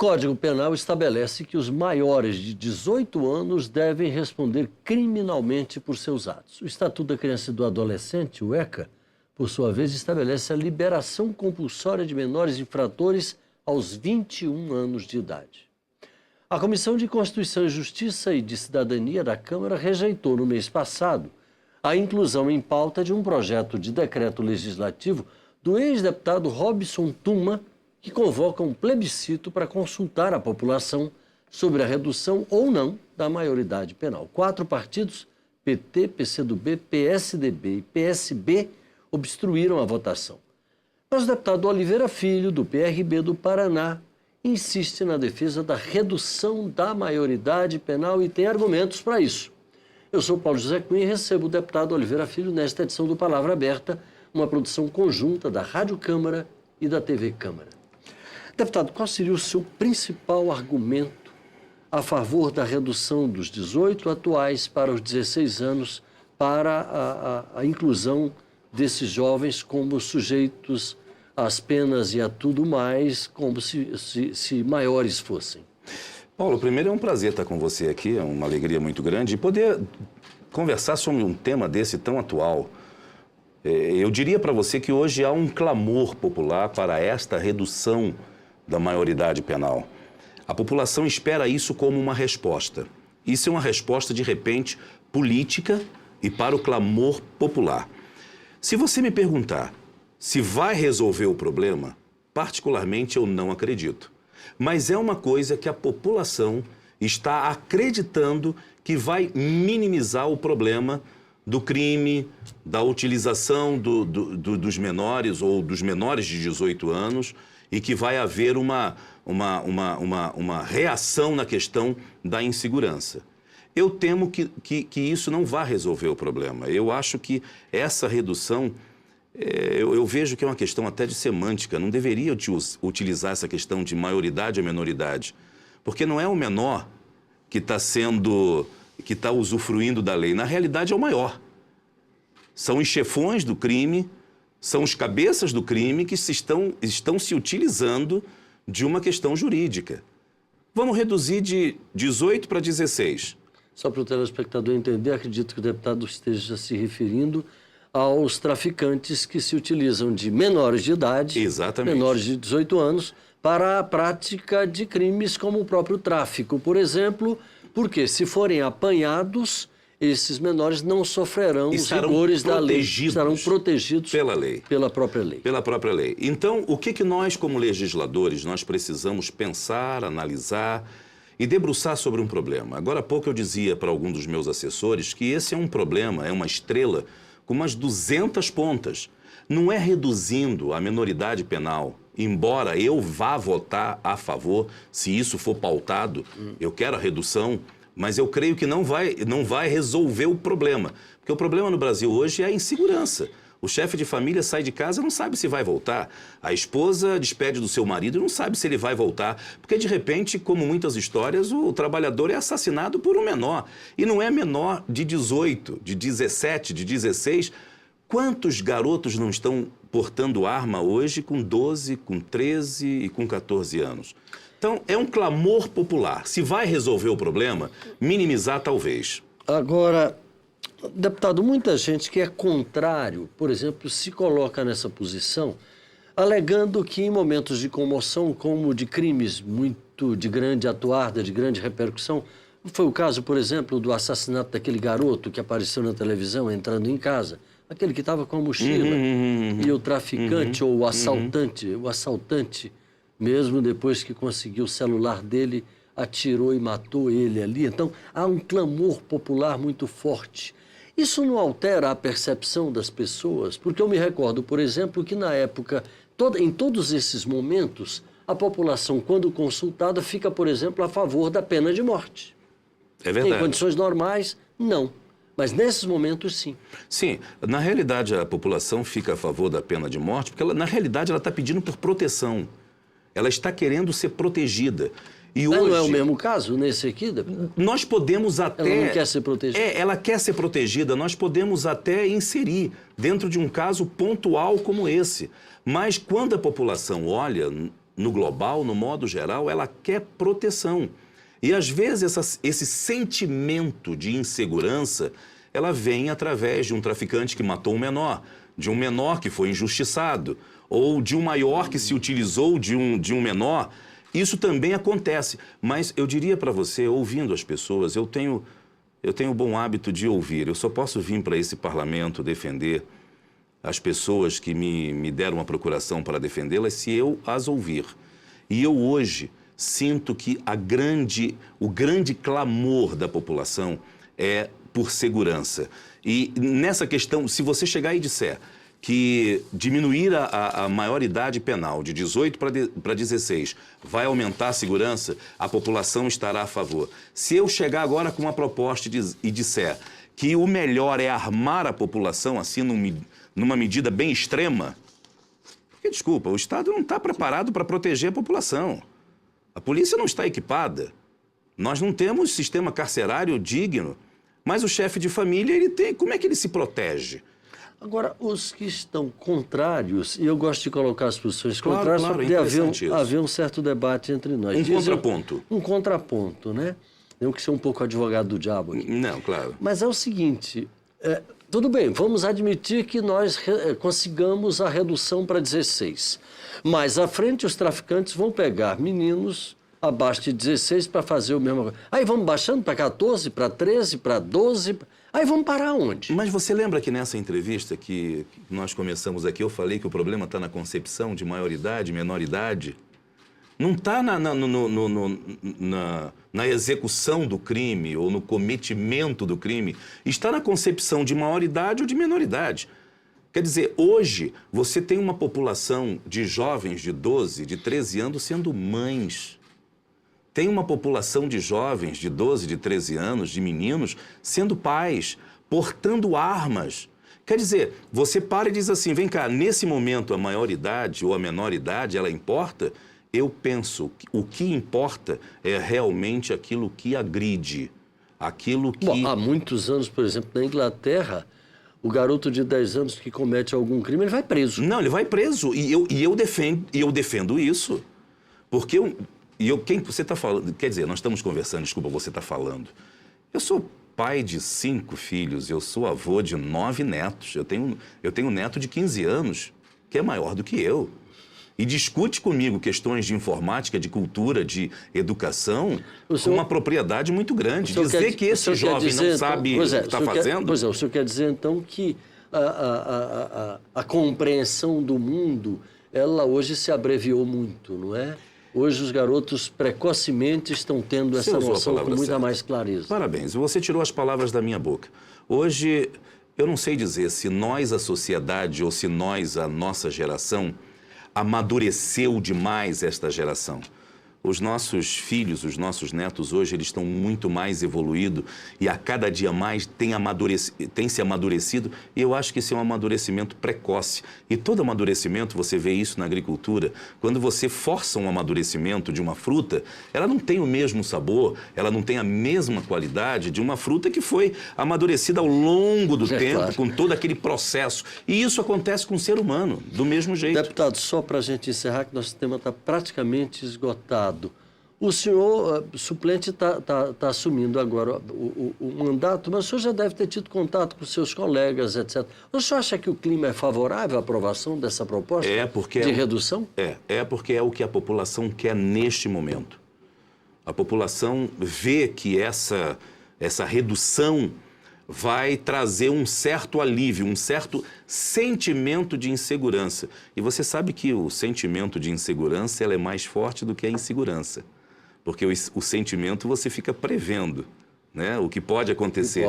Código Penal estabelece que os maiores de 18 anos devem responder criminalmente por seus atos. O Estatuto da Criança e do Adolescente, o ECA, por sua vez, estabelece a liberação compulsória de menores infratores aos 21 anos de idade. A Comissão de Constituição e Justiça e de Cidadania da Câmara rejeitou no mês passado a inclusão em pauta de um projeto de decreto legislativo do ex-deputado Robson Tuma, que convoca um plebiscito para consultar a população sobre a redução ou não da maioridade penal. 4 partidos, PT, PCdoB, PSDB e PSB, obstruíram a votação. Mas o deputado Oliveira Filho, do PRB do Paraná, insiste na defesa da redução da maioridade penal e tem argumentos para isso. Eu sou Paulo José Cunha e recebo o deputado Oliveira Filho nesta edição do Palavra Aberta, uma produção conjunta da Rádio Câmara e da TV Câmara. Deputado, qual seria o seu principal argumento a favor da redução dos 18 atuais para os 16 anos para a inclusão desses jovens como sujeitos às penas e a tudo mais, como se maiores fossem? Paulo, primeiro é um prazer estar com você aqui, é uma alegria muito grande e poder conversar sobre um tema desse tão atual. Eu diria para você que hoje há um clamor popular para esta redução da maioridade penal. A população espera isso como uma resposta. Isso é uma resposta, de repente, política e para o clamor popular. Se você me perguntar se vai resolver o problema, particularmente eu não acredito. Mas é uma coisa que a população está acreditando que vai minimizar o problema do crime, da utilização dos menores ou dos menores de 18 anos e que vai haver uma reação na questão da insegurança. Eu temo que isso não vai resolver o problema. Eu acho que essa redução, eu vejo que é uma questão até de semântica. Não deveria utilizar essa questão de maioridade ou menoridade, porque não é o menor que está usufruindo da lei. Na realidade, é o maior. São os chefões do crime, são os cabeças do crime que estão se utilizando de uma questão jurídica. Vamos reduzir de 18 para 16. Só para o telespectador entender, acredito que o deputado esteja se referindo aos traficantes que se utilizam de menores de idade, exatamente, menores de 18 anos, para a prática de crimes como o próprio tráfico, por exemplo, porque se forem apanhados, esses menores não sofrerão os rigores da lei, estarão protegidos pela lei, pela própria lei. Pela própria lei. Então, o que nós, como legisladores, nós precisamos pensar, analisar e debruçar sobre um problema? Agora há pouco eu dizia para algum dos meus assessores que esse é um problema, é uma estrela com umas 200 pontas. Não é reduzindo a menoridade penal, embora eu vá votar a favor, se isso for pautado, eu quero a redução, mas eu creio que não vai resolver o problema. Porque o problema no Brasil hoje é a insegurança. O chefe de família sai de casa e não sabe se vai voltar. A esposa despede do seu marido e não sabe se ele vai voltar. Porque, de repente, como muitas histórias, o trabalhador é assassinado por um menor. E não é menor de 18, de 17, de 16. Quantos garotos não estão portando arma hoje com 12, com 13 e com 14 anos? Então, é um clamor popular. Se vai resolver o problema, minimizar talvez. Agora, deputado, muita gente que é contrário, por exemplo, se coloca nessa posição, alegando que em momentos de comoção, como de crimes muito de grande atuarda, de grande repercussão, foi o caso, por exemplo, do assassinato daquele garoto que apareceu na televisão entrando em casa, aquele que estava com a mochila, e o traficante ou o assaltante, mesmo depois que conseguiu o celular dele, atirou e matou ele ali. Então, há um clamor popular muito forte. Isso não altera a percepção das pessoas? Porque eu me recordo, por exemplo, que na época, em todos esses momentos, a população, quando consultada, fica, por exemplo, a favor da pena de morte. É verdade. Em condições normais, não. Mas nesses momentos, sim. Sim. Na realidade, a população fica a favor da pena de morte porque, na realidade, ela está pedindo por proteção. Ela está querendo ser protegida. E hoje, não é o mesmo caso nesse aqui? Nós podemos até... Ela não quer ser protegida? Ela quer ser protegida. Nós podemos até inserir dentro de um caso pontual como esse. Mas quando a população olha, no global, no modo geral, ela quer proteção. E, às vezes, esse sentimento de insegurança, ela vem através de um traficante que matou um menor, de um menor que foi injustiçado, ou de um maior que se utilizou de um menor. Isso também acontece. Mas eu diria para você, ouvindo as pessoas, eu tenho o bom hábito de ouvir. Eu só posso vir para esse parlamento defender as pessoas que me deram uma procuração para defendê-las se eu as ouvir. E eu hoje sinto que o grande clamor da população é por segurança. E nessa questão, se você chegar e disser que diminuir a maioridade penal de 18 para 16 vai aumentar a segurança, a população estará a favor. Se eu chegar agora com uma proposta e disser que o melhor é armar a população, assim, numa medida bem extrema, porque, desculpa, o Estado não está preparado para proteger a população. A polícia não está equipada. Nós não temos sistema carcerário digno. Mas o chefe de família, como é que ele se protege? Agora, os que estão contrários, e eu gosto de colocar as posições Claro, contrárias, claro, para poder haver um certo debate entre nós. Contraponto. Um contraponto, né? Eu que sou um pouco advogado do diabo aqui. Não, claro. Mas é o seguinte, tudo bem, vamos admitir que nós consigamos a redução para 16. Mas à frente os traficantes vão pegar meninos abaixo de 16 para fazer o mesmo. Aí vamos baixando para 14, para 13, para 12. Aí vamos parar onde? Mas você lembra que nessa entrevista que nós começamos aqui, eu falei que o problema está na concepção de maioridade, menoridade? Não está na execução do crime ou no cometimento do crime. Está na concepção de maioridade ou de menoridade. Quer dizer, hoje você tem uma população de jovens de 12, de 13 anos sendo mães. Tem uma população de jovens de 12, de 13 anos, de meninos, sendo pais, portando armas. Quer dizer, você para e diz assim, vem cá, nesse momento a maioridade ou a menoridade, ela importa? Eu penso que o que importa é realmente aquilo que agride, aquilo que... Bom, há muitos anos, por exemplo, na Inglaterra, o garoto de 10 anos que comete algum crime, ele vai preso. Não, ele vai preso. E eu defendo isso, porque... quem você está falando? Quer dizer, nós estamos conversando, desculpa, você está falando. Eu sou pai de 5 filhos, eu sou avô de 9 netos. Eu tenho um neto de 15 anos, que é maior do que eu. E discute comigo questões de informática, de cultura, de educação, com uma propriedade muito grande. Dizer que esse jovem não sabe o que está fazendo... Pois é, o senhor quer dizer, então, que a compreensão do mundo, ela hoje se abreviou muito, não é? Hoje os garotos precocemente estão tendo essa noção com muita mais clareza. Parabéns, você tirou as palavras da minha boca. Hoje, eu não sei dizer se nós, a sociedade, ou se nós, a nossa geração, amadureceu demais esta geração. Os nossos filhos, os nossos netos hoje, eles estão muito mais evoluídos e a cada dia mais tem se amadurecido, e eu acho que esse é um amadurecimento precoce. E todo amadurecimento, você vê isso na agricultura, quando você força um amadurecimento de uma fruta, ela não tem o mesmo sabor, ela não tem a mesma qualidade de uma fruta que foi amadurecida ao longo do tempo, claro, com todo aquele processo. E isso acontece com o ser humano, do mesmo jeito. Deputado, só para a gente encerrar, que nosso tema está praticamente esgotado. O senhor suplente está assumindo agora o mandato, mas o senhor já deve ter tido contato com seus colegas, etc. O senhor acha que o clima é favorável à aprovação dessa proposta de redução? É porque é o que a população quer neste momento. A população vê que essa redução vai trazer um certo alívio, um certo sentimento de insegurança. E você sabe que o sentimento de insegurança ela é mais forte do que a insegurança. Porque o sentimento você fica prevendo, né? O que pode acontecer.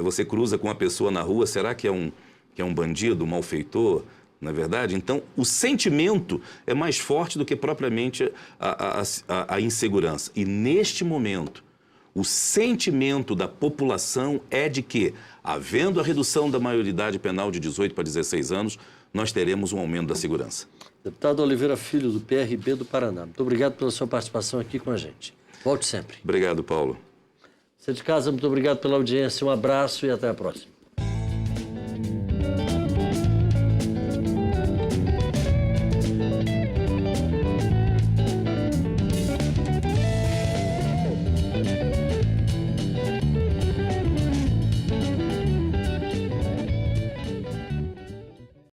Você cruza com uma pessoa na rua, será que é um bandido, um malfeitor? Não é verdade? Então, o sentimento é mais forte do que propriamente a insegurança. E neste momento, o sentimento da população é de que, havendo a redução da maioridade penal de 18 para 16 anos, nós teremos um aumento da segurança. Deputado Oliveira Filho, do PRB do Paraná. Muito obrigado pela sua participação aqui com a gente. Volte sempre. Obrigado, Paulo. Você de casa, muito obrigado pela audiência. Um abraço e até a próxima.